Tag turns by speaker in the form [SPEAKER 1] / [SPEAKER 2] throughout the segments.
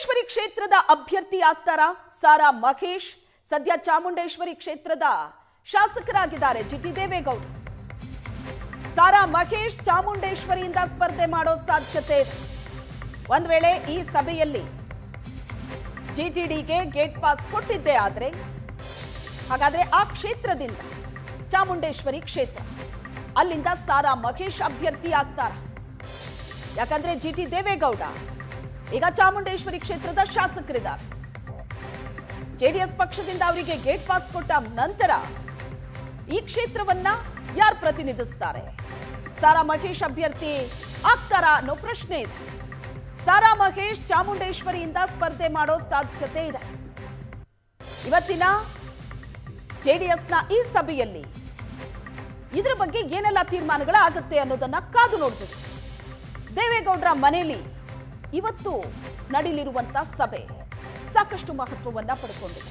[SPEAKER 1] ಚಾಮುಂಡೇಶ್ವರಿ ಕ್ಷೇತ್ರದ ಅಭ್ಯರ್ಥಿ ಆಗ್ತಾರಾ ಸಾರಾ ಮಹೇಶ್? ಸದ್ಯ ಚಾಮುಂಡೇಶ್ವರಿ ಕ್ಷೇತ್ರದ ಶಾಸಕರಾಗಿದ್ದಾರೆ ಜಿಟಿ ದೇವೇಗೌಡ. ಸಾರಾ ಮಹೇಶ್ ಚಾಮುಂಡೇಶ್ವರಿಯಿಂದ ಸ್ಪರ್ಧೆ ಮಾಡೋ ಸಾಧ್ಯತೆ ಇದೆ. ಒಂದ್ ವೇಳೆ ಈ ಸಭೆಯಲ್ಲಿ ಜಿಟಿಡಿಗೆ ಗೇಟ್ ಪಾಸ್ ಕೊಟ್ಟಿದ್ದೇ ಆದ್ರೆ ಹಾಗಾದ್ರೆ ಆ ಕ್ಷೇತ್ರದಿಂದ ಚಾಮುಂಡೇಶ್ವರಿ ಕ್ಷೇತ್ರ ಅಲ್ಲಿಂದ ಸಾರಾ ಮಹೇಶ್ ಅಭ್ಯರ್ಥಿ ಆಗ್ತಾರ. ಯಾಕಂದ್ರೆ ಜಿಟಿ ದೇವೇಗೌಡ ಈಗ ಚಾಮುಂಡೇಶ್ವರಿ ಕ್ಷೇತ್ರದ ಶಾಸಕರಿದ್ದಾರೆ. ಜೆಡಿಎಸ್ ಪಕ್ಷದಿಂದ ಅವರಿಗೆ ಗೇಟ್ ಪಾಸ್ ಕೊಟ್ಟ ನಂತರ ಈ ಕ್ಷೇತ್ರವನ್ನ ಯಾರು ಪ್ರತಿನಿಧಿಸ್ತಾರೆ? ಸಾರಾ ಮಹೇಶ್ ಅಭ್ಯರ್ಥಿ ಆಗ್ತಾರಾ ಅನ್ನೋ ಪ್ರಶ್ನೆ ಇದೆ. ಸಾರಾ ಮಹೇಶ್ ಚಾಮುಂಡೇಶ್ವರಿಯಿಂದ ಸ್ಪರ್ಧೆ ಮಾಡೋ ಸಾಧ್ಯತೆ ಇದೆ. ಇವತ್ತಿನ ಜೆಡಿಎಸ್ನ ಈ ಸಭೆಯಲ್ಲಿ ಇದರ ಬಗ್ಗೆ ಏನೆಲ್ಲ ತೀರ್ಮಾನಗಳಾಗುತ್ತೆ ಅನ್ನೋದನ್ನ ಕಾದು ನೋಡಬೇಕು. ದೇವೇಗೌಡರ ಮನೆಯಲ್ಲಿ ಇವತ್ತು ನಡೆಯಲಿರುವಂತಹ ಸಭೆ ಸಾಕಷ್ಟು ಮಹತ್ವವನ್ನ ಪಡೆದುಕೊಂಡಿದೆ.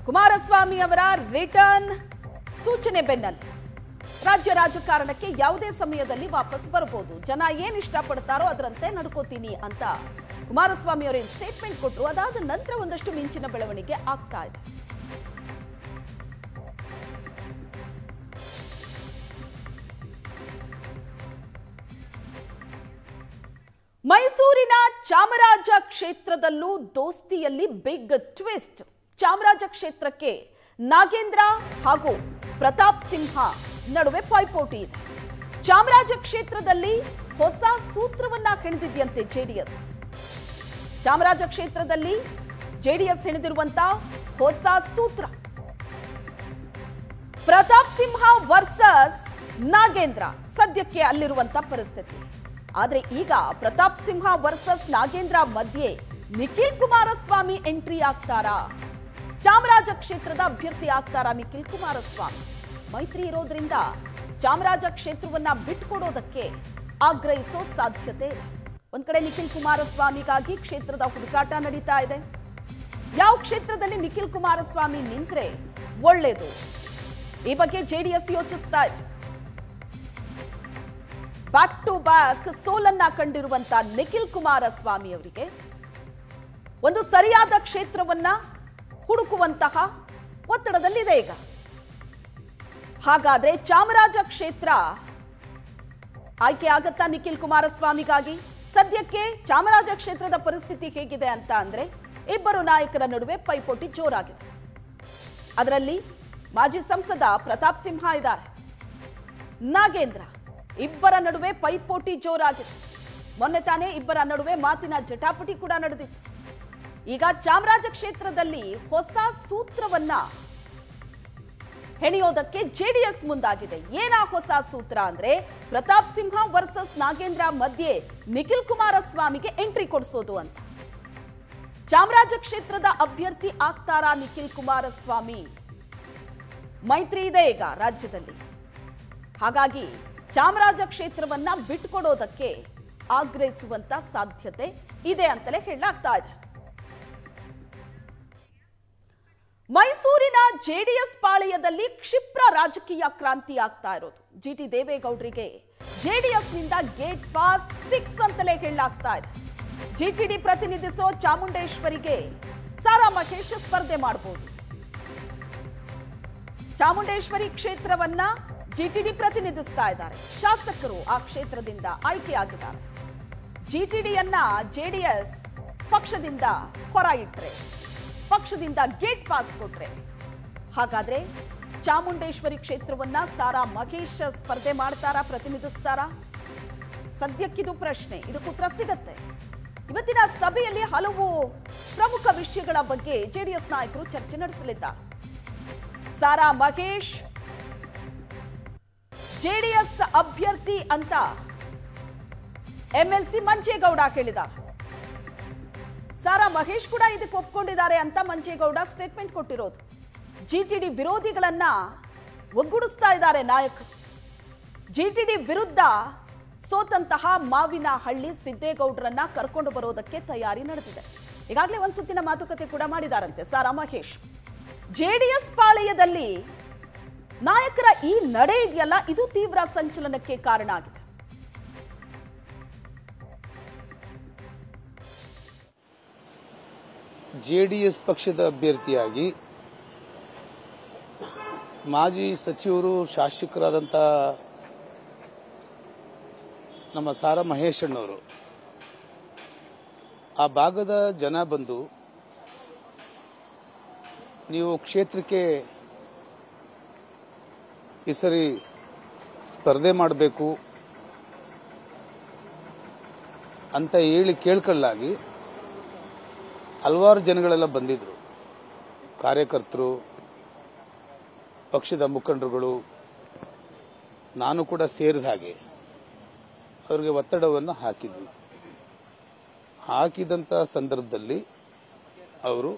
[SPEAKER 1] ಕುಮಾರಸ್ವಾಮಿ ಅವರ ರಿಟರ್ನ್ ಸೂಚನೆ ಬೆನ್ನಲ್ಲೇ ರಾಜ್ಯ ರಾಜಕಾರಣಕ್ಕೆ ಯಾವುದೇ ಸಮಯದಲ್ಲಿ ವಾಪಸ್ ಬರಬಹುದು. ಜನ ಏನ್ ಇಷ್ಟಪಡ್ತಾರೋ ಅದರಂತೆ ನಡ್ಕೋತೀನಿ ಅಂತ ಕುಮಾರಸ್ವಾಮಿ ಅವರೇ ಸ್ಟೇಟ್ಮೆಂಟ್ ಕೊಟ್ಟರು. ಅದಾದ ನಂತರ ಒಂದಷ್ಟು ಮಿಂಚಿನ ಬೆಳವಣಿಗೆ ಆಗ್ತಾ ಇದೆ. ಮೈಸೂರಿನ ಚಾಮರಾಜ ಕ್ಷೇತ್ರದಲ್ಲೂ ದೋಸ್ತಿಯಲ್ಲಿ ಬಿಗ್ ಟ್ವಿಸ್ಟ್. ಚಾಮರಾಜ ಕ್ಷೇತ್ರಕ್ಕೆ ನಾಗೇಂದ್ರ ಹಾಗೂ ಪ್ರತಾಪ್ ಸಿಂಹ ನಡುವೆ ಪೈಪೋಟಿ ಇದೆ. ಚಾಮರಾಜ ಕ್ಷೇತ್ರದಲ್ಲಿ ಹೊಸ ಸೂತ್ರವನ್ನ ಹೆಣೆದಿದೆಯಂತೆ ಜೆಡಿಎಸ್. ಚಾಮರಾಜ ಕ್ಷೇತ್ರದಲ್ಲಿ ಜೆಡಿಎಸ್ ಹೆಣೆದಿರುವಂತಹ ಹೊಸ ಸೂತ್ರ ಪ್ರತಾಪ್ ಸಿಂಹ ವರ್ಸಸ್ ನಾಗೇಂದ್ರ ಸದ್ಯಕ್ಕೆ ಅಲ್ಲಿರುವಂತಹ ಪರಿಸ್ಥಿತಿ. ಆದ್ರೆ ಈಗ ಪ್ರತಾಪ್ ಸಿಂಹ ವರ್ಸಸ್ ನಾಗೇಂದ್ರ ಮಧ್ಯೆ ನಿಖಿಲ್ ಕುಮಾರಸ್ವಾಮಿ ಎಂಟ್ರಿ ಆಗ್ತಾರಾ? ಚಾಮರಾಜ ಕ್ಷೇತ್ರದ ಅಭ್ಯರ್ಥಿ ಆಗ್ತಾರಾ ನಿಖಿಲ್ ಕುಮಾರಸ್ವಾಮಿ? ಮೈತ್ರಿ ಇರೋದ್ರಿಂದ ಚಾಮರಾಜ ಕ್ಷೇತ್ರವನ್ನ ಬಿಟ್ಕೊಡೋದಕ್ಕೆ ಆಗ್ರಹಿಸೋ ಸಾಧ್ಯತೆ ಇದೆ. ಒಂದ್ ಕಡೆ ನಿಖಿಲ್ ಕುಮಾರಸ್ವಾಮಿಗಾಗಿ ಕ್ಷೇತ್ರದ ಹುಡುಕಾಟ ನಡೀತಾ ಇದೆ. ಯಾವ ಕ್ಷೇತ್ರದಲ್ಲಿ ನಿಖಿಲ್ ಕುಮಾರಸ್ವಾಮಿ ನಿಂತ್ರೆ ಒಳ್ಳೇದು, ಈ ಬಗ್ಗೆ ಜೆಡಿಎಸ್ ಯೋಚಿಸ್ತಾ ಇದೆ. ಬ್ಯಾಕ್ ಟು ಬ್ಯಾಕ್ ಸೋಲನ್ನ ಕಂಡಿರುವಂತಹ ನಿಖಿಲ್ ಕುಮಾರಸ್ವಾಮಿ ಅವರಿಗೆ ಒಂದು ಸರಿಯಾದ ಕ್ಷೇತ್ರವನ್ನ ಹುಡುಕುವಂತಹ ಒತ್ತಡದಲ್ಲಿದೆ ಈಗ. ಹಾಗಾದ್ರೆ ಚಾಮರಾಜ ಕ್ಷೇತ್ರ ಆಯ್ಕೆ ಆಗತ್ತಾ ನಿಖಿಲ್ ಕುಮಾರಸ್ವಾಮಿಗಾಗಿ? ಸದ್ಯಕ್ಕೆ ಚಾಮರಾಜ ಕ್ಷೇತ್ರದ ಪರಿಸ್ಥಿತಿ ಹೇಗಿದೆ ಅಂತ ಅಂದ್ರೆ ಇಬ್ಬರು ನಾಯಕರ ನಡುವೆ ಪೈಪೋಟಿ ಜೋರಾಗಿದೆ. ಅದರಲ್ಲಿ ಮಾಜಿ ಸಂಸದ ಪ್ರತಾಪ್ ಸಿಂಹ ಇದ್ದಾರೆ, ನಾಗೇಂದ್ರ, ಇಬ್ಬರ ನಡುವೆ ಪೈಪೋಟಿ ಜೋರಾಗಿದೆ. ಮೊನ್ನೆ ತಾನೇ ಇಬ್ಬರ ನಡುವೆ ಮಾತಿನ ಜಟಾಪಟಿ ಕೂಡ ನಡೆದಿತ್ತು. ಈಗ ಚಾಮರಾಜ ಕ್ಷೇತ್ರದಲ್ಲಿ ಹೊಸ ಸೂತ್ರವನ್ನ ಹೆಣೆಯೋದಕ್ಕೆ ಜೆಡಿಎಸ್ ಮುಂದಾಗಿದೆ. ಏನಾ ಹೊಸ ಸೂತ್ರ ಅಂದ್ರೆ ಪ್ರತಾಪ್ ಸಿಂಹ ವರ್ಸಸ್ ನಾಗೇಂದ್ರ ಮಧ್ಯೆ ನಿಖಿಲ್ ಕುಮಾರಸ್ವಾಮಿಗೆ ಎಂಟ್ರಿ ಕೊಡಿಸೋದು ಅಂತ. ಚಾಮರಾಜ ಕ್ಷೇತ್ರದ ಅಭ್ಯರ್ಥಿ ಆಗ್ತಾರಾ ನಿಖಿಲ್ ಕುಮಾರಸ್ವಾಮಿ? ಮೈತ್ರಿ ಇದೆ ಈಗ ರಾಜ್ಯದಲ್ಲಿ, ಹಾಗಾಗಿ ಚಾಮರಾಜ ಕ್ಷೇತ್ರವನ್ನ ಬಿಟ್ಕೊಡೋದಕ್ಕೆ ಆಗ್ರಹಿಸುವಂತ ಸಾಧ್ಯತೆ ಇದೆ ಅಂತಲೇ ಹೇಳಲಾಗ್ತಾ ಇದೆ. ಮೈಸೂರಿನ ಜೆಡಿಎಸ್ ಪಾಳೆಯದಲ್ಲಿ ಕ್ಷಿಪ್ರ ರಾಜಕೀಯ ಕ್ರಾಂತಿ ಆಗ್ತಾ ಇರೋದು. ಜಿಟಿ ದೇವೇಗೌಡರಿಗೆ ಜೆಡಿಎಸ್ನಿಂದ ಗೇಟ್ ಪಾಸ್ ಫಿಕ್ಸ್ ಅಂತಲೇ ಹೇಳಲಾಗ್ತಾ ಇದೆ. ಜಿಟಿಡಿ ಪ್ರತಿನಿಧಿಸೋ ಚಾಮುಂಡೇಶ್ವರಿಗೆ ಸಾರಾ ಮಹೇಶ್ ಸ್ಪರ್ಧೆ ಮಾಡಬಹುದು. ಚಾಮುಂಡೇಶ್ವರಿ ಕ್ಷೇತ್ರವನ್ನ ಜಿಟಿಡಿ ಪ್ರತಿನಿಧಿಸ್ತಾ ಇದ್ದಾರೆ. ಶಾಸಕರು ಆ ಕ್ಷೇತ್ರದಿಂದ ಆಯ್ಕೆಯಾಗಿದ್ದಾರೆ. ಜಿಟಿಡಿಯನ್ನ ಜೆಡಿಎಸ್ ಪಕ್ಷದಿಂದ ಹೊರ ಇಟ್ರೆ, ಪಕ್ಷದಿಂದ ಗೇಟ್ ಪಾಸ್ ಕೊಟ್ರೆ, ಹಾಗಾದ್ರೆ ಚಾಮುಂಡೇಶ್ವರಿ ಕ್ಷೇತ್ರವನ್ನ ಸಾರಾ ಮಹೇಶ್ ಸ್ಪರ್ಧೆ ಮಾಡ್ತಾರಾ, ಪ್ರತಿನಿಧಿಸ್ತಾರಾ? ಸದ್ಯಕ್ಕಿದು ಪ್ರಶ್ನೆ, ಇದಕ್ಕೆ ಉತ್ತರ ಸಿಗತ್ತೆ. ಇವತ್ತಿನ ಸಭೆಯಲ್ಲಿ ಹಲವು ಪ್ರಮುಖ ವಿಷಯಗಳ ಬಗ್ಗೆ ಜೆಡಿಎಸ್ ನಾಯಕರು ಚರ್ಚೆ ನಡೆಸಲಿದ್ದಾರೆ. ಸಾರಾ ಮಹೇಶ್ ಜೆಡಿಎಸ್ ಅಭ್ಯರ್ಥಿ ಅಂತ ಎಂಎಲ್ಸಿ ಮಂಜೇಗೌಡ ಹೇಳಿದ್ದಾರೆ. ಸಾರಾ ಮಹೇಶ್ ಕೂಡ ಇದಕ್ಕೆ ಒಪ್ಕೊಂಡಿದ್ದಾರೆ ಅಂತ ಮಂಜೇಗೌಡ ಸ್ಟೇಟ್ಮೆಂಟ್ ಕೊಟ್ಟಿರೋದು. ಜಿಟಿಡಿ ವಿರೋಧಿಗಳನ್ನ ಒಗ್ಗೂಡಿಸ್ತಾ ಇದ್ದಾರೆ ನಾಯಕರು. ಜಿಟಿಡಿ ವಿರುದ್ಧ ಸೋತಂತಹ ಮಾವಿನಹಳ್ಳಿ ಸಿದ್ದೇಗೌಡರನ್ನ ಕರ್ಕೊಂಡು ಬರೋದಕ್ಕೆ ತಯಾರಿ ನಡೆದಿದೆ. ಈಗಾಗಲೇ ಒಂದು ಸುತ್ತಿನ ಮಾತುಕತೆ ಕೂಡ ಮಾಡಿದಾರಂತೆ ಸಾರಾ ಮಹೇಶ್. ಜೆಡಿಎಸ್ ಪಾಳೆಯದಲ್ಲಿ ನಾಯಕರ ಈ ನಡೆ ಇದೆಯಲ್ಲ, ಇದು ತೀವ್ರ ಸಂಚಲನಕ್ಕೆ ಕಾರಣ ಆಗಿದೆ.
[SPEAKER 2] ಜೆಡಿಎಸ್ ಪಕ್ಷದ ಅಭ್ಯರ್ಥಿಯಾಗಿ ಮಾಜಿ ಸಚಿವರು ಶಾಸಕರಾದಂಥ ನಮ್ಮ ಸಾರಾ ಮಹೇಶ್ ಅಣ್ಣವರು ಆ ಭಾಗದ ಜನ ಬಂದು ನೀವು ಕ್ಷೇತ್ರಕ್ಕೆ ಈ ಸರಿ ಸ್ಪರ್ಧೆ ಮಾಡಬೇಕು ಅಂತ ಹೇಳಿ ಕೇಳ್ಕೊಳ್ಳಾಗಿ ಹಲವಾರು ಜನಗಳೆಲ್ಲ ಬಂದಿದ್ರು. ಕಾರ್ಯಕರ್ತರು, ಪಕ್ಷದ ಮುಖಂಡರುಗಳು, ನಾನು ಕೂಡ ಸೇರಿದ ಹಾಗೆ ಅವರಿಗೆ ಒತ್ತಡವನ್ನು ಹಾಕಿದಂಥ ಸಂದರ್ಭದಲ್ಲಿ ಅವರು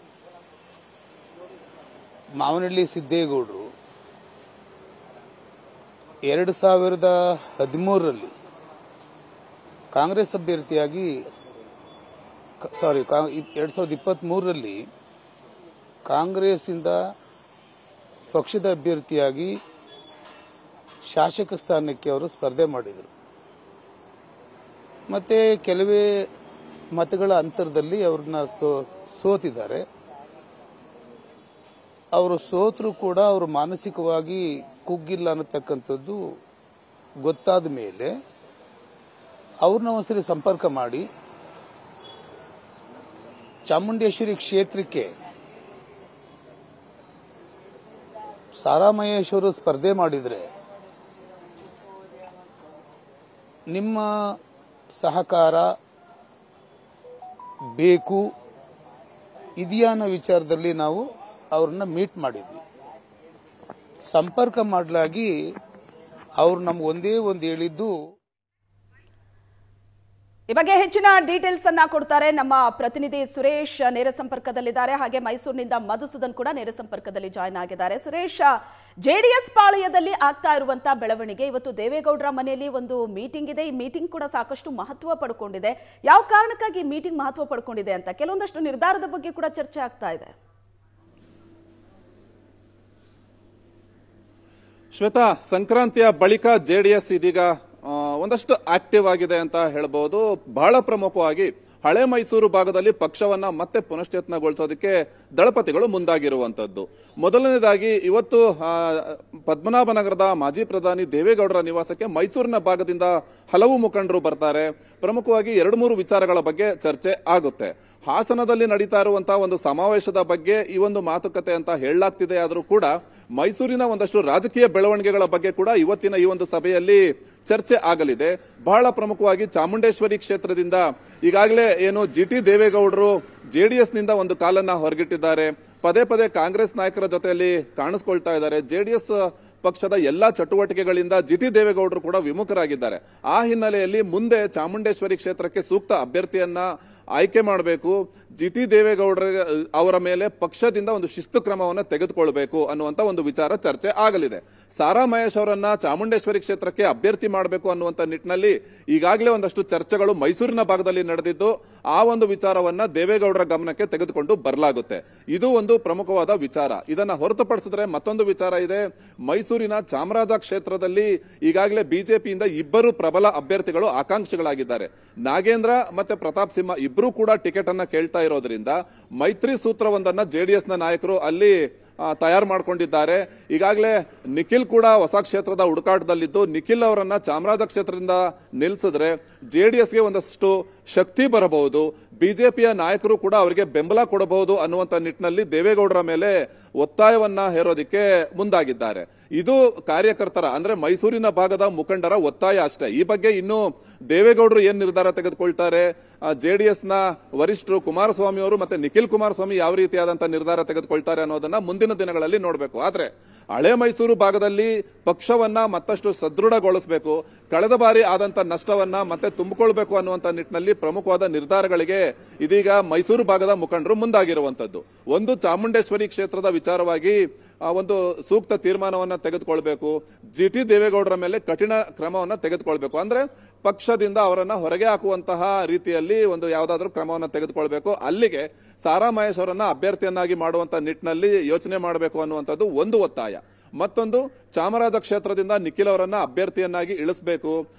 [SPEAKER 2] ಮಾವನಹಳ್ಳಿ ಸಿದ್ದೇಗೌಡರು 2013ರಲ್ಲಿ ಕಾಂಗ್ರೆಸ್ ಅಭ್ಯರ್ಥಿಯಾಗಿ 2023ರಲ್ಲಿ ಕಾಂಗ್ರೆಸ್ಸಿಂದ ಪಕ್ಷದ ಅಭ್ಯರ್ಥಿಯಾಗಿ ಶಾಸಕ ಸ್ಥಾನಕ್ಕೆ ಅವರು ಸ್ಪರ್ಧೆ ಮಾಡಿದರು. ಮತ್ತೆ ಕೆಲವೇ ಮತಗಳ ಅಂತರದಲ್ಲಿ ಅವ್ರನ್ನ ಸೋತಿದ್ದಾರೆ. ಅವರು ಸೋತರೂ ಕೂಡ ಅವರು ಮಾನಸಿಕವಾಗಿ ಕುಗ್ಗಿಲ್ಲ ಅನ್ನತಕ್ಕಂಥದ್ದು ಗೊತ್ತಾದ ಮೇಲೆ ಅವ್ರನ್ನ ಒಂದ್ಸರಿ ಸಂಪರ್ಕ ಮಾಡಿ ಚಾಮುಂಡೇಶ್ವರಿ ಕ್ಷೇತ್ರಕ್ಕೆ ಸಾರಾ ಮಹೇಶ್ ಅವರು ಸ್ಪರ್ಧೆ ಮಾಡಿದ್ರೆ ನಿಮ್ಮ ಸಹಕಾರ ಬೇಕು ಇದೆಯಾ ಅನ್ನೋ ವಿಚಾರದಲ್ಲಿ ನಾವು ಅವ್ರನ್ನ ಮೀಟ್ ಮಾಡಿದ್ವಿ. ಸಂಪರ್ಕ ಮಾಡಲಾಗಿ ಅವ್ರು ನಮ್ಗೆ ಒಂದೇ ಒಂದು ಹೇಳಿದ್ದು.
[SPEAKER 1] ಈ ಬಗ್ಗೆ ಹೆಚ್ಚಿನ ಡೀಟೇಲ್ಸ್ ಅನ್ನ ಕೊಡ್ತಾರೆ ನಮ್ಮ ಪ್ರತಿನಿಧಿ ಸುರೇಶ್, ನೇರ ಸಂಪರ್ಕದಲ್ಲಿದ್ದಾರೆ. ಹಾಗೆ ಮೈಸೂರಿನಿಂದ ಮಧುಸೂದನ್ ಕೂಡ ನೇರ ಸಂಪರ್ಕದಲ್ಲಿ ಜಾಯ್ನ್ ಆಗಿದ್ದಾರೆ. ಸುರೇಶ್, ಜೆಡಿಎಸ್ ಪಾಳಯದಲ್ಲಿ ಆಗ್ತಾ ಇರುವಂತಹ ಬೆಳವಣಿಗೆ, ಇವತ್ತು ದೇವೇಗೌಡರ ಮನೆಯಲ್ಲಿ ಒಂದು ಮೀಟಿಂಗ್ ಇದೆ. ಈ ಮೀಟಿಂಗ್ ಕೂಡ ಸಾಕಷ್ಟು ಮಹತ್ವ ಪಡ್ಕೊಂಡಿದೆ. ಯಾವ ಕಾರಣಕ್ಕಾಗಿ ಈ ಮೀಟಿಂಗ್ ಮಹತ್ವ ಪಡ್ಕೊಂಡಿದೆ ಅಂತ ಕೆಲವೊಂದಷ್ಟು ನಿರ್ಧಾರದ ಬಗ್ಗೆ ಕೂಡ ಚರ್ಚೆ ಆಗ್ತಾ ಇದೆ.
[SPEAKER 3] ಶ್ವೇತಾ, ಸಂಕ್ರಾಂತಿಯ ಬಳಿಕ ಜೆಡಿಎಸ್ ಇದೀಗ ಒಂದಷ್ಟು ಆಕ್ಟಿವ್ ಆಗಿದೆ ಅಂತ ಹೇಳಬಹುದು. ಬಹಳ ಪ್ರಮುಖವಾಗಿ ಹಳೆ ಮೈಸೂರು ಭಾಗದಲ್ಲಿ ಪಕ್ಷವನ್ನ ಮತ್ತೆ ಪುನಶ್ಚೇತನಗೊಳಿಸೋದಕ್ಕೆ ದಳಪತಿಗಳು ಮುಂದಾಗಿರುವಂತದ್ದು. ಮೊದಲನೇದಾಗಿ ಇವತ್ತು ಪದ್ಮನಾಭನಗರದ ಮಾಜಿ ಪ್ರಧಾನಿ ದೇವೇಗೌಡರ ನಿವಾಸಕ್ಕೆ ಮೈಸೂರಿನ ಭಾಗದಿಂದ ಹಲವು ಮುಖಂಡರು ಬರ್ತಾರೆ. ಪ್ರಮುಖವಾಗಿ 2-3 ವಿಚಾರಗಳ ಬಗ್ಗೆ ಚರ್ಚೆ ಆಗುತ್ತೆ. ಹಾಸನದಲ್ಲಿ ನಡೀತಾ ಇರುವಂತಹ ಒಂದು ಸಮಾವೇಶದ ಬಗ್ಗೆ ಈ ಒಂದು ಮಾತುಕತೆ ಅಂತ ಹೇಳಲಾಗ್ತಿದೆ. ಆದರೂ ಕೂಡ ಮೈಸೂರಿನ ಒಂದಷ್ಟು ರಾಜಕೀಯ ಬೆಳವಣಿಗೆಗಳ ಬಗ್ಗೆ ಕೂಡ ಇವತ್ತಿನ ಈ ಒಂದು ಸಭೆಯಲ್ಲಿ ಚರ್ಚೆ ಆಗಲಿದೆ. ಬಹಳ ಪ್ರಮುಖವಾಗಿ ಚಾಮುಂಡೇಶ್ವರಿ ಕ್ಷೇತ್ರದಿಂದ ಈಗಾಗಲೇ ಏನು ಜಿಟಿ ದೇವೇಗೌಡರು ಜೆಡಿಎಸ್ನಿಂದ ಒಂದು ಕಾಲನ್ನ ಹೊರಗಿಟ್ಟಿದ್ದಾರೆ. ಪದೇ ಪದೇ ಕಾಂಗ್ರೆಸ್ ನಾಯಕರ ಜೊತೆಯಲ್ಲಿ ಕಾಣಿಸ್ಕೊಳ್ತಾ ಇದ್ದಾರೆ. ಜೆಡಿಎಸ್ ಪಕ್ಷದ ಎಲ್ಲಾ ಚಟುವಟಿಕೆಗಳಿಂದ ಜಿಟಿ ದೇವೇಗೌಡರು ಕೂಡ ವಿಮುಖರಾಗಿದ್ದಾರೆ. ಆ ಹಿನ್ನೆಲೆಯಲ್ಲಿ ಮುಂದೆ ಚಾಮುಂಡೇಶ್ವರಿ ಕ್ಷೇತ್ರಕ್ಕೆ ಸೂಕ್ತ ಅಭ್ಯರ್ಥಿಯನ್ನ ಆಯ್ಕೆ ಮಾಡಬೇಕು, ಜಿಟಿ ದೇವೇಗೌಡರ ಅವರ ಮೇಲೆ ಪಕ್ಷದಿಂದ ಒಂದು ಶಿಸ್ತು ಕ್ರಮವನ್ನು ತೆಗೆದುಕೊಳ್ಬೇಕು ಅನ್ನುವಂತ ಒಂದು ವಿಚಾರ ಚರ್ಚೆ ಆಗಲಿದೆ. ಸಾರಾ ಮಹೇಶ್ ಅವರನ್ನ ಚಾಮುಂಡೇಶ್ವರಿ ಕ್ಷೇತ್ರಕ್ಕೆ ಅಭ್ಯರ್ಥಿ ಮಾಡಬೇಕು ಅನ್ನುವಂತ ನಿಟ್ಟಿನಲ್ಲಿ ಈಗಾಗಲೇ ಒಂದಷ್ಟು ಚರ್ಚೆಗಳು ಮೈಸೂರಿನ ಭಾಗದಲ್ಲಿ ನಡೆದಿದ್ದು, ಆ ಒಂದು ವಿಚಾರವನ್ನ ದೇವೇಗೌಡರ ಗಮನಕ್ಕೆ ತೆಗೆದುಕೊಂಡು ಬರಲಾಗುತ್ತೆ. ಇದು ಒಂದು ಪ್ರಮುಖವಾದ ವಿಚಾರ. ಇದನ್ನ ಹೊರತುಪಡಿಸಿದ್ರೆ ಮತ್ತೊಂದು ವಿಚಾರ ಇದೆ. ಮೈಸೂರಿನ ಚಾಮರಾಜ ಕ್ಷೇತ್ರದಲ್ಲಿ ಈಗಾಗಲೇ ಬಿಜೆಪಿಯಿಂದ 2 ಪ್ರಬಲ ಅಭ್ಯರ್ಥಿಗಳು ಆಕಾಂಕ್ಷಿಗಳಾಗಿದ್ದಾರೆ. ನಾಗೇಂದ್ರ ಮತ್ತೆ ಪ್ರತಾಪ್ ಸಿಂಹ ಇಬ್ಬರೂ ಕೂಡ ಟಿಕೆಟ್ ಅನ್ನ ಕೇಳ್ತಾ ಇರೋದ್ರಿಂದ ಮೈತ್ರಿ ಸೂತ್ರವೊಂದನ್ನ ಜೆಡಿಎಸ್ನ ನಾಯಕರು ಅಲ್ಲಿ ತಯಾರು ಮಾಡಿಕೊಂಡಿದ್ದಾರೆ. ಈಗಾಗಲೇ ನಿಖಿಲ್ ಕೂಡ ಹೊಸ ಕ್ಷೇತ್ರದ ಹುಡುಕಾಟದಲ್ಲಿದ್ದು, ನಿಖಿಲ್ ಅವರನ್ನ ಚಾಮರಾಜ ಕ್ಷೇತ್ರದಿಂದ ನಿಲ್ಲಿಸಿದ್ರೆ ಜೆಡಿಎಸ್ಗೆ ಒಂದಷ್ಟು ಶಕ್ತಿ ಬರಬಹುದು, ಬಿಜೆಪಿಯ ನಾಯಕರು ಕೂಡ ಅವರಿಗೆ ಬೆಂಬಲ ಕೊಡಬಹುದು ಅನ್ನುವಂತ ನಿಟ್ಟಿನಲ್ಲಿ ದೇವೇಗೌಡರ ಮೇಲೆ ಒತ್ತಾಯವನ್ನ ಹೇರೋದಕ್ಕೆ ಮುಂದಾಗಿದ್ದಾರೆ. ಇದು ಕಾರ್ಯಕರ್ತರ ಅಂದ್ರೆ ಮೈಸೂರಿನ ಭಾಗದ ಮುಖಂಡರ ಒತ್ತಾಯ ಅಷ್ಟೇ. ಈ ಬಗ್ಗೆ ಇನ್ನು ದೇವೇಗೌಡರು ಏನ್ ನಿರ್ಧಾರ ತೆಗೆದುಕೊಳ್ತಾರೆ, ಜೆಡಿಎಸ್ನ ವರಿಷ್ಠರು ಕುಮಾರಸ್ವಾಮಿ ಅವರು ಮತ್ತೆ ನಿಖಿಲ್ ಕುಮಾರಸ್ವಾಮಿ ಯಾವ ರೀತಿಯಾದಂತಹ ನಿರ್ಧಾರ ತೆಗೆದುಕೊಳ್ತಾರೆ ಅನ್ನೋದನ್ನ ಮುಂದಿನ ದಿನಗಳಲ್ಲಿ ನೋಡಬೇಕು. ಆದ್ರೆ ಹಳೆ ಮೈಸೂರು ಭಾಗದಲ್ಲಿ ಪಕ್ಷವನ್ನ ಮತ್ತಷ್ಟು ಸದೃಢಗೊಳಿಸಬೇಕು, ಕಳೆದ ಬಾರಿ ಆದಂತ ನಷ್ಟವನ್ನ ಮತ್ತೆ ತುಂಬಿಕೊಳ್ಬೇಕು ಅನ್ನುವಂತ ನಿಟ್ಟಿನಲ್ಲಿ ಪ್ರಮುಖವಾದ ನಿರ್ಧಾರಗಳಿಗೆ ಇದೀಗ ಮೈಸೂರು ಭಾಗದ ಮುಖಂಡರು ಮುಂದಾಗಿರುವಂತದ್ದು. ಒಂದು, ಚಾಮುಂಡೇಶ್ವರಿ ಕ್ಷೇತ್ರದ ವಿಚಾರವಾಗಿ ಒಂದು ಸೂಕ್ತ ತೀರ್ಮಾನವನ್ನ ತೆಗೆದುಕೊಳ್ಬೇಕು, ಜಿಟಿ ದೇವೇಗೌಡರ ಮೇಲೆ ಕಠಿಣ ಕ್ರಮವನ್ನ ತೆಗೆದುಕೊಳ್ಬೇಕು. ಅಂದ್ರೆ ಪಕ್ಷದಿಂದ ಅವರನ್ನ ಹೊರಗೆ ಹಾಕುವಂತಹ ರೀತಿಯಲ್ಲಿ ಒಂದು ಯಾವುದಾದ್ರೂ ಕ್ರಮವನ್ನ ತೆಗೆದುಕೊಳ್ಬೇಕು. ಅಲ್ಲಿಗೆ ಸಾರಾ ಮಹೇಶ್ ಅವರನ್ನ ಅಭ್ಯರ್ಥಿಯನ್ನಾಗಿ ಮಾಡುವಂತ ನಿಟ್ಟಿನಲ್ಲಿ ಯೋಚನೆ ಮಾಡಬೇಕು ಅನ್ನುವಂಥದ್ದು ಒಂದು ಒತ್ತಾಯ. ಮತ್ತೊಂದು ಚಾಮರಾಜ ಕ್ಷೇತ್ರದಿಂದ ನಿಖಿಲ್ ಅವರನ್ನ ಅಭ್ಯರ್ಥಿಯನ್ನಾಗಿ ಇಳಿಸಬೇಕು,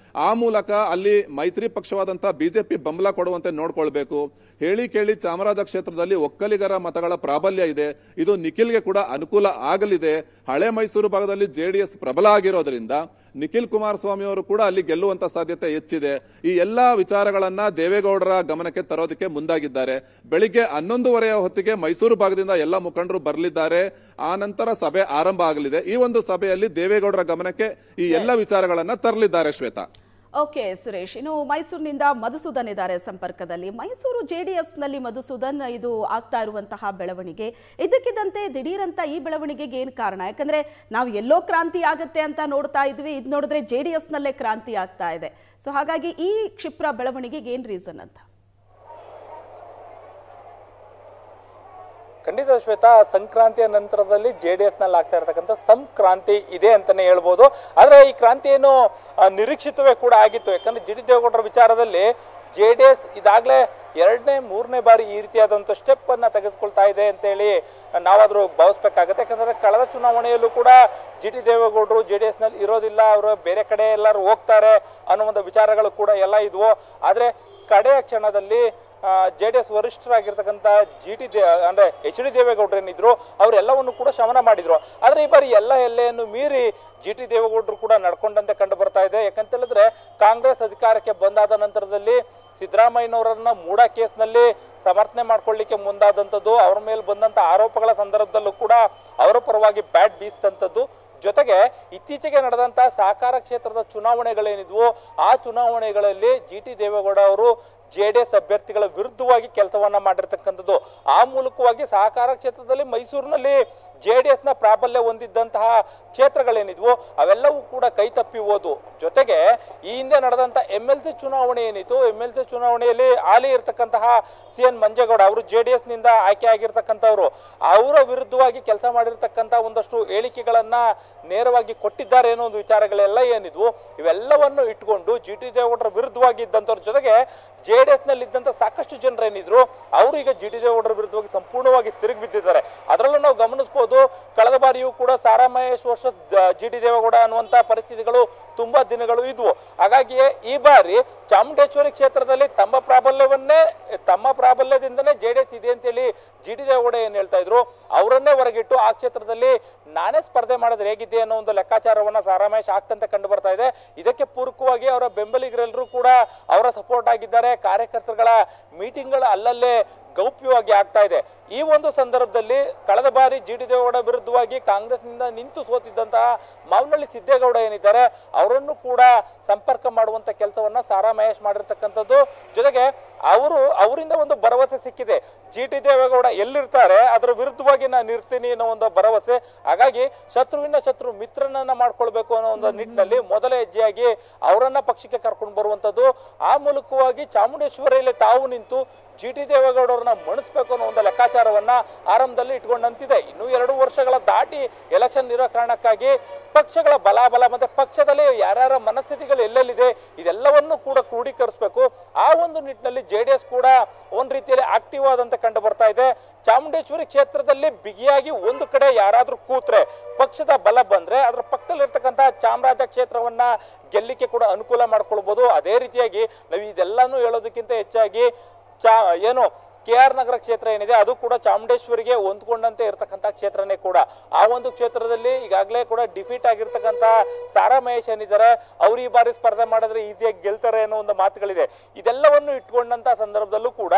[SPEAKER 3] ಆ ಮೂಲಕ ಅಲ್ಲಿ ಮೈತ್ರಿ ಪಕ್ಷವಾದಂತಹ ಬಿಜೆಪಿ ಬೆಂಬಲ ಕೊಡುವಂತೆ ನೋಡ್ಕೊಳ್ಬೇಕು. ಹೇಳಿ ಕೇಳಿ ಚಾಮರಾಜ ಕ್ಷೇತ್ರದಲ್ಲಿ ಒಕ್ಕಲಿಗರ ಮತಗಳ ಪ್ರಾಬಲ್ಯ ಇದೆ, ಇದು ನಿಖಿಲ್ಗೆ ಕೂಡ ಅನುಕೂಲ ಆಗಲಿದೆ. ಹಳೆ ಮೈಸೂರು ಭಾಗದಲ್ಲಿ ಜೆಡಿಎಸ್ ಪ್ರಬಲ ಆಗಿರೋದ್ರಿಂದ ನಿಖಿಲ್ ಕುಮಾರಸ್ವಾಮಿ ಅವರು ಕೂಡ ಅಲ್ಲಿ ಗೆಲ್ಲುವಂತ ಸಾಧ್ಯತೆ ಹೆಚ್ಚಿದೆ. ಈ ಎಲ್ಲಾ ವಿಚಾರಗಳನ್ನ ದೇವೇಗೌಡರ ಗಮನಕ್ಕೆ ತರೋದಕ್ಕೆ ಮುಂದಾಗಿದ್ದಾರೆ. ಬೆಳಿಗ್ಗೆ 11:30 ಹೊತ್ತಿಗೆ ಮೈಸೂರು ಭಾಗದಿಂದ ಎಲ್ಲ ಮುಖಂಡರು ಬರಲಿದ್ದಾರೆ. ಆ ನಂತರ ಸಭೆ ಆರಂಭ ಆಗಲಿದೆ. ಈ ಒಂದು ಸಭೆಯಲ್ಲಿ ದೇವೇಗೌಡರ ಗಮನಕ್ಕೆ ಈ ಎಲ್ಲ ವಿಚಾರಗಳನ್ನ ತರಲಿದ್ದಾರೆ. ಶ್ವೇತಾ.
[SPEAKER 1] ಓಕೆ ಸುರೇಶ್, ಇನ್ನು ಮೈಸೂರಿನಿಂದ ಮಧುಸೂದನ್ ಇದ್ದಾರೆ ಸಂಪರ್ಕದಲ್ಲಿ. ಮೈಸೂರು ಜೆಡಿಎಸ್ ನಲ್ಲಿ ಮಧುಸೂದನ್, ಇದು ಆಗ್ತಾ ಇರುವಂತಹ ಬೆಳವಣಿಗೆ, ಇದಕ್ಕಿದ್ದಂತೆ ದಿಢೀರಂತ ಈ ಬೆಳವಣಿಗೆಗೆ ಏನ್ ಕಾರಣ? ಯಾಕಂದ್ರೆ ನಾವು ಎಲ್ಲೋ ಕ್ರಾಂತಿ ಆಗತ್ತೆ ಅಂತ ನೋಡ್ತಾ ಇದ್ವಿ, ಇದು ನೋಡಿದ್ರೆ ಜೆಡಿಎಸ್ ನಲ್ಲೇ ಕ್ರಾಂತಿ ಆಗ್ತಾ ಇದೆ. ಸೊ ಹಾಗಾಗಿ ಈ ಕ್ಷಿಪ್ರ ಬೆಳವಣಿಗೆಗೆ ಏನ್ ರೀಸನ್ ಅಂತ?
[SPEAKER 4] ಖಂಡಿತ ಶ್ವೇತಾ, ಸಂಕ್ರಾಂತಿಯ ನಂತರದಲ್ಲಿ ಜೆಡಿಎಸ್ ನಲ್ಲಿ ಆಗ್ತಾ ಇರತಕ್ಕಂಥ ಸಂಕ್ರಾಂತಿ ಇದೆ ಅಂತಾನೆ ಹೇಳ್ಬೋದು. ಆದ್ರೆ ಈ ಕ್ರಾಂತಿ ಏನು ನಿರೀಕ್ಷಿತವೇ ಕೂಡ ಆಗಿತ್ತು. ಯಾಕಂದ್ರೆ ಜಿ ಟಿ ದೇವೇಗೌಡರ ವಿಚಾರದಲ್ಲಿ ಜೆಡಿಎಸ್ ಇದಾಗಲೇ 2ನೇ 3ನೇ ಬಾರಿ ಈ ರೀತಿಯಾದಂಥ ಸ್ಟೆಪ್ ಅನ್ನ ತೆಗೆದುಕೊಳ್ತಾ ಇದೆ ಅಂತೇಳಿ ನಾವಾದ್ರೂ ಭಾವಿಸ್ಬೇಕಾಗತ್ತೆ. ಯಾಕಂದ್ರೆ ಕಳೆದ ಚುನಾವಣೆಯಲ್ಲೂ ಕೂಡ ಜಿ ಟಿ ದೇವೇಗೌಡರು ಜೆಡಿಎಸ್ ನಲ್ಲಿ ಇರೋದಿಲ್ಲ, ಅವರು ಬೇರೆ ಕಡೆ ಎಲ್ಲರೂ ಹೋಗ್ತಾರೆ ಅನ್ನುವಂಥ ವಿಚಾರಗಳು ಕೂಡ ಎಲ್ಲ ಇದ್ವು. ಆದ್ರೆ ಕಡೆಯ ಕ್ಷಣದಲ್ಲಿ ಜೆಡಿಎಸ್ ವರಿಷ್ಠರಾಗಿರ್ತಕ್ಕಂಥ ಅಂದ್ರೆ ಎಚ್ ಡಿ ದೇವೇಗೌಡರು ಏನಿದ್ರು ಅವರೆಲ್ಲವನ್ನು ಕೂಡ ಶಮನ ಮಾಡಿದ್ರು. ಆದ್ರೆ ಈ ಬಾರಿ ಎಲ್ಲ ಎಲ್ಲೆಯನ್ನು ಮೀರಿ ಜಿ ಟಿ ದೇವೇಗೌಡರು ಕೂಡ ನಡ್ಕೊಂಡಂತೆ ಕಂಡು ಬರ್ತಾ ಇದೆ. ಯಾಕಂತ ಹೇಳಿದ್ರೆ ಕಾಂಗ್ರೆಸ್ ಅಧಿಕಾರಕ್ಕೆ ಬಂದಾದ ನಂತರದಲ್ಲಿ ಸಿದ್ದರಾಮಯ್ಯನವರನ್ನ ಮೂಡ ಕೇಸ್ನಲ್ಲಿ ಸಮರ್ಥನೆ ಮಾಡ್ಕೊಳ್ಳಿಕ್ಕೆ ಮುಂದಾದಂಥದ್ದು, ಅವ್ರ ಮೇಲೆ ಬಂದಂತ ಆರೋಪಗಳ ಸಂದರ್ಭದಲ್ಲೂ ಕೂಡ ಅವರ ಪರವಾಗಿ ಬ್ಯಾಟ್ ಬೀಸಿದಂಥದ್ದು. ಜೊತೆಗೆ ಇತ್ತೀಚೆಗೆ ನಡೆದಂತಹ ಸಹಕಾರ ಕ್ಷೇತ್ರದ ಚುನಾವಣೆಗಳೇನಿದ್ವು ಆ ಚುನಾವಣೆಗಳಲ್ಲಿ ಜಿ ಟಿ ದೇವೇಗೌಡ ಅವರು ಜೆಡಿಎಸ್ ಅಭ್ಯರ್ಥಿಗಳ ವಿರುದ್ಧವಾಗಿ ಕೆಲಸವನ್ನ ಮಾಡಿರ್ತಕ್ಕಂಥದ್ದು. ಆ ಮೂಲಕವಾಗಿ ಸಹಕಾರ ಕ್ಷೇತ್ರದಲ್ಲಿ ಮೈಸೂರಿನಲ್ಲಿ ಜೆಡಿಎಸ್ ನ ಪ್ರಾಬಲ್ಯ ಹೊಂದಿದ್ದಂತಹ ಕ್ಷೇತ್ರಗಳೇನಿದ್ವು ಅವೆಲ್ಲವೂ ಕೂಡ ಕೈ ತಪ್ಪಿ ಹೋದು. ಜೊತೆಗೆ ಈ ಹಿಂದೆ ನಡೆದಂತ MLC ಚುನಾವಣೆ ಏನಿತ್ತು, MLC ಚುನಾವಣೆಯಲ್ಲಿ ಹಾಲಿ ಇರತಕ್ಕಂತಹ CN ಮಂಜೇಗೌಡ ಅವರು ಜೆಡಿಎಸ್ ನಿಂದ ಆಯ್ಕೆ ಆಗಿರ್ತಕ್ಕಂಥವ್ರು, ಅವರ ವಿರುದ್ಧವಾಗಿ ಕೆಲಸ ಮಾಡಿರ್ತಕ್ಕಂಥ ಒಂದಷ್ಟು ಹೇಳಿಕೆಗಳನ್ನ ನೇರವಾಗಿ ಕೊಟ್ಟಿದ್ದಾರೆ ಅನ್ನೋ ಒಂದು ವಿಚಾರಗಳೆಲ್ಲ ಏನಿದ್ವು ಇವೆಲ್ಲವನ್ನು ಇಟ್ಕೊಂಡು ಜಿ ಟಿ ದೇವೇಗೌಡರ ವಿರುದ್ಧವಾಗಿ ಇದ್ದಂಥವ್ರ ಜೊತೆಗೆ ಜೆಡಿಎಸ್ ನಲ್ಲಿ ಇದ್ದಂತ ಸಾಕಷ್ಟು ಜನರು ಏನಿದ್ರು ಅವರು ಈಗ ಜಿ ಟಿ ದೇವೇಗೌಡರ ವಿರುದ್ಧವಾಗಿ ಸಂಪೂರ್ಣವಾಗಿ ತಿರುಗಿ ಬಿದ್ದಿದ್ದಾರೆ. ಅದರಲ್ಲೂ ನಾವು ಗಮನಿಸಬಹುದು, ಕಳೆದ ಬಾರಿಯೂ ಕೂಡ ಸಾರಾ ಮಹೇಶ್ ವರ್ಷ ಜಿ ಟಿ ದೇವೇಗೌಡ ಅನ್ನುವಂತ ಪರಿಸ್ಥಿತಿಗಳು ತುಂಬಾ ದಿನಗಳು ಇದ್ವು. ಹಾಗಾಗಿಯೇ ಈ ಬಾರಿ ಚಾಮುಂಡೇಶ್ವರಿ ಕ್ಷೇತ್ರದಲ್ಲಿ ತಮ್ಮ ಪ್ರಾಬಲ್ಯದಿಂದನೇ ಜೆಡಿಎಸ್ ಇದೆ ಅಂತೇಳಿ ಜಿ ಟಿ ದೇವೇಗೌಡ ಏನ್ ಹೇಳ್ತಾ ಇದ್ರು ಅವರನ್ನೇ ಹೊರಗಿಟ್ಟು ಆ ಕ್ಷೇತ್ರದಲ್ಲಿ ನಾನೇ ಸ್ಪರ್ಧೆ ಮಾಡಿದ್ರೆ ಹೇಗಿದೆ ಅನ್ನೋ ಒಂದು ಲೆಕ್ಕಾಚಾರವನ್ನ ಸಾರಾ ಮಹೇಶ್ ಆಗ್ತಂತೆ ಕಂಡು ಬರ್ತಾ ಇದೆ. ಇದಕ್ಕೆ ಪೂರಕವಾಗಿ ಅವರ ಬೆಂಬಲಿಗರೆಲ್ಲರೂ ಕೂಡ ಅವರ ಸಪೋರ್ಟ್ ಆಗಿದ್ದಾರೆ. ಕಾರ್ಯಕರ್ತರುಗಳ ಮೀಟಿಂಗ್ಗಳು ಅಲ್ಲಲ್ಲೇ ಗೌಪ್ಯವಾಗಿ ಆಗ್ತಾ ಇದೆ. ಈ ಒಂದು ಸಂದರ್ಭದಲ್ಲಿ ಕಳೆದ ಬಾರಿ ಜಿ ಟಿ ದೇವೇಗೌಡ ವಿರುದ್ಧವಾಗಿ ಕಾಂಗ್ರೆಸ್ನಿಂದ ನಿಂತು ಸೋತಿದ್ದಂತಹ ಮಾವನಹಳ್ಳಿ ಸಿದ್ದೇಗೌಡ ಏನಿದ್ದಾರೆ ಅವರನ್ನು ಕೂಡ ಸಂಪರ್ಕ ಮಾಡುವಂತ ಕೆಲಸವನ್ನ ಸಾರಾ ಮಹೇಶ್ ಮಾಡಿರ್ತಕ್ಕಂಥದ್ದು. ಜೊತೆಗೆ ಅವರಿಂದ ಒಂದು ಭರವಸೆ ಸಿಕ್ಕಿದೆ, ಜಿ ಟಿ ದೇವೇಗೌಡ ಎಲ್ಲಿರ್ತಾರೆ ಅದರ ವಿರುದ್ಧವಾಗಿ ನಾನು ಇರ್ತೀನಿ ಅನ್ನೋ ಒಂದು ಭರವಸೆ. ಹಾಗಾಗಿ ಶತ್ರುವಿನ ಶತ್ರು ಮಿತ್ರನನ್ನ ಮಾಡ್ಕೊಳ್ಬೇಕು ಅನ್ನೋ ಒಂದು ನಿಟ್ಟಿನಲ್ಲಿ ಮೊದಲ ಹೆಜ್ಜೆಯಾಗಿ ಅವರನ್ನ ಪಕ್ಷಕ್ಕೆ ಕರ್ಕೊಂಡು ಬರುವಂತದ್ದು. ಆ ಮೂಲಕವಾಗಿ ಚಾಮುಂಡೇಶ್ವರಿಯಲ್ಲಿ ತಾವು ನಿಂತು ಜಿ ಟಿ ದೇವೇಗೌಡರನ್ನ ಮಣಿಸ್ಬೇಕು ಅನ್ನೋ ಒಂದು ಲೆಕ್ಕಾಚಾರವನ್ನ ಆರಂಭದಲ್ಲಿ ಇಟ್ಕೊಂಡಂತಿದೆ. ಇನ್ನು 2 ವರ್ಷಗಳ ದಾಟಿ ಎಲೆಕ್ಷನ್ ಇರೋ ಕಾರಣಕ್ಕಾಗಿ ಪಕ್ಷಗಳ ಬಲಾಬಲ ಮತ್ತೆ ಪಕ್ಷದಲ್ಲಿ ಯಾರ್ಯಾರ ಮನಸ್ಥಿತಿಗಳು ಎಲ್ಲೆಲ್ಲಿದೆ ಇದೆಲ್ಲವನ್ನು ಕೂಡ ಕ್ರೋಢೀಕರಿಸಬೇಕು. ಆ ಒಂದು ನಿಟ್ಟಿನಲ್ಲಿ ಜೆಡಿಎಸ್ ಕೂಡ ಒಂದ್ ರೀತಿಯಲ್ಲಿ ಆಕ್ಟಿವ್ ಆದಂತೆ ಕಂಡು ಬರ್ತಾ ಇದೆ. ಚಾಮುಂಡೇಶ್ವರಿ ಕ್ಷೇತ್ರದಲ್ಲಿ ಬಿಗಿಯಾಗಿ ಒಂದು ಕಡೆ ಯಾರಾದ್ರೂ ಕೂತ್ರೆ ಪಕ್ಷದ ಬಲ ಬಂದ್ರೆ ಅದರ ಪಕ್ಕದಲ್ಲಿ ಇರ್ತಕ್ಕಂತಹ ಚಾಮರಾಜ ಕ್ಷೇತ್ರವನ್ನ ಗೆಲ್ಲಿಕ್ಕೆ ಕೂಡ ಅನುಕೂಲ ಮಾಡ್ಕೊಳ್ಬಹುದು. ಅದೇ ರೀತಿಯಾಗಿ ನಾವು ಇದೆಲ್ಲಾನು ಹೇಳೋದಕ್ಕಿಂತ ಹೆಚ್ಚಾಗಿ ಏನು KR ನಗರ ಕ್ಷೇತ್ರ ಏನಿದೆ ಅದು ಕೂಡ ಚಾಮುಂಡೇಶ್ವರಿಗೆ ಹೊಂದ್ಕೊಂಡಂತೆ ಇರತಕ್ಕಂಥ ಕ್ಷೇತ್ರನೇ ಕೂಡ. ಆ ಒಂದು ಕ್ಷೇತ್ರದಲ್ಲಿ ಈಗಾಗಲೇ ಕೂಡ ಡಿಫೀಟ್ ಆಗಿರ್ತಕ್ಕಂಥ ಸಾರಾ ಮಹೇಶ್ ಏನಿದ್ದಾರೆ ಅವ್ರು ಈ ಬಾರಿ ಸ್ಪರ್ಧೆ ಮಾಡಿದ್ರೆ ಈಸಿಯಾಗಿ ಗೆಲ್ತಾರೆ ಅನ್ನೋ ಒಂದು ಮಾತುಗಳಿದೆ. ಇದೆಲ್ಲವನ್ನು ಇಟ್ಕೊಂಡಂತ ಸಂದರ್ಭದಲ್ಲೂ ಕೂಡ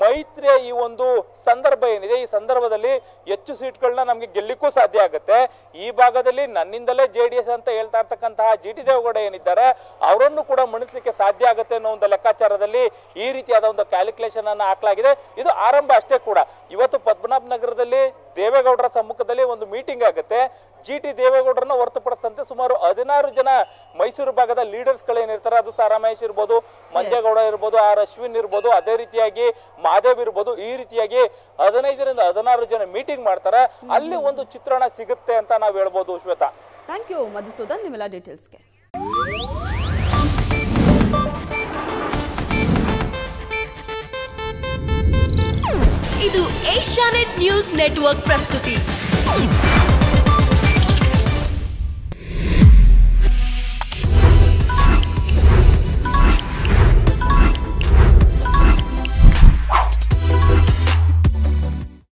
[SPEAKER 4] ಮೈತ್ರಿಯ ಈ ಒಂದು ಸಂದರ್ಭ ಏನಿದೆ ಈ ಸಂದರ್ಭದಲ್ಲಿ ಹೆಚ್ಚು ಸೀಟ್ಗಳನ್ನ ನಮ್ಗೆ ಗೆಲ್ಲಿಕ್ಕೂ ಸಾಧ್ಯ ಆಗುತ್ತೆ. ಈ ಭಾಗದಲ್ಲಿ ನನ್ನಿಂದಲೇ JDS ಅಂತ ಹೇಳ್ತಾ ಇರ್ತಕ್ಕಂತಹ ಜಿ ಟಿ ದೇವೇಗೌಡ ಏನಿದ್ದಾರೆ ಅವರನ್ನು ಕೂಡ ಮಣಿಸ್ಲಿಕ್ಕೆ ಸಾಧ್ಯ ಆಗುತ್ತೆ ಅನ್ನೋ ಒಂದು ಲೆಕ್ಕಾಚಾರದಲ್ಲಿ ಈ ರೀತಿಯಾದ ಒಂದು ಕ್ಯಾಲ್ಕುಲೇಷನ್ ಅನ್ನ ಹಾಕಲಾಗಿದೆ. ಇದು ಆರಂಭ ಅಷ್ಟೇ ಕೂಡ. ಇವತ್ತು ಪದ್ಮನಾಭ ನಗರದಲ್ಲಿ ದೇವೇಗೌಡರ ಸಮ್ಮುಖದಲ್ಲಿ ಒಂದು ಮೀಟಿಂಗ್ ಆಗುತ್ತೆ. ಜಿ ಟಿ ದೇವೇಗೌಡರನ್ನ ಹೊರತುಪಡಿಸಂತೆ ಸುಮಾರು 16 ಜನ ಮೈಸೂರು ಭಾಗದ ಲೀಡರ್ಸ್ ಗಳೇನಿರ್ತಾರೆ, ಅದು ಸಾರಾ ಮಹೇಶ್ ಇರ್ಬೋದು, ಮಂಜೇಗೌಡ ಇರ್ಬೋದು, ಆರ್ ಅಶ್ವಿನ್ ಇರ್ಬೋದು, ಅದೇ ರೀತಿಯಾಗಿ ಮಾದೇವ್ ಇರ್ಬೋದು, ಈ ರೀತಿಯಾಗಿ 15 ರಿಂದ 16 ಜನ ಮೀಟಿಂಗ್ ಮಾಡ್ತಾರೆ. ಅಲ್ಲಿ ಒಂದು ಚಿತ್ರಣ ಸಿಗುತ್ತೆ ಅಂತ ನಾವು ಹೇಳ್ಬೋದು. ಶ್ವೇತಾ,
[SPEAKER 1] ಥ್ಯಾಂಕ್ ಯು ಮಧುಸೂದನ್ ನಿಮ್ಮೆಲ್ಲ ಡೀಟೇಲ್ಸ್ಗೆ.
[SPEAKER 5] ಇದು ಏಷ್ಯಾನೆಟ್ ನ್ಯೂಸ್ ನೆಟ್ವರ್ಕ್ ಪ್ರಸ್ತುತಿ.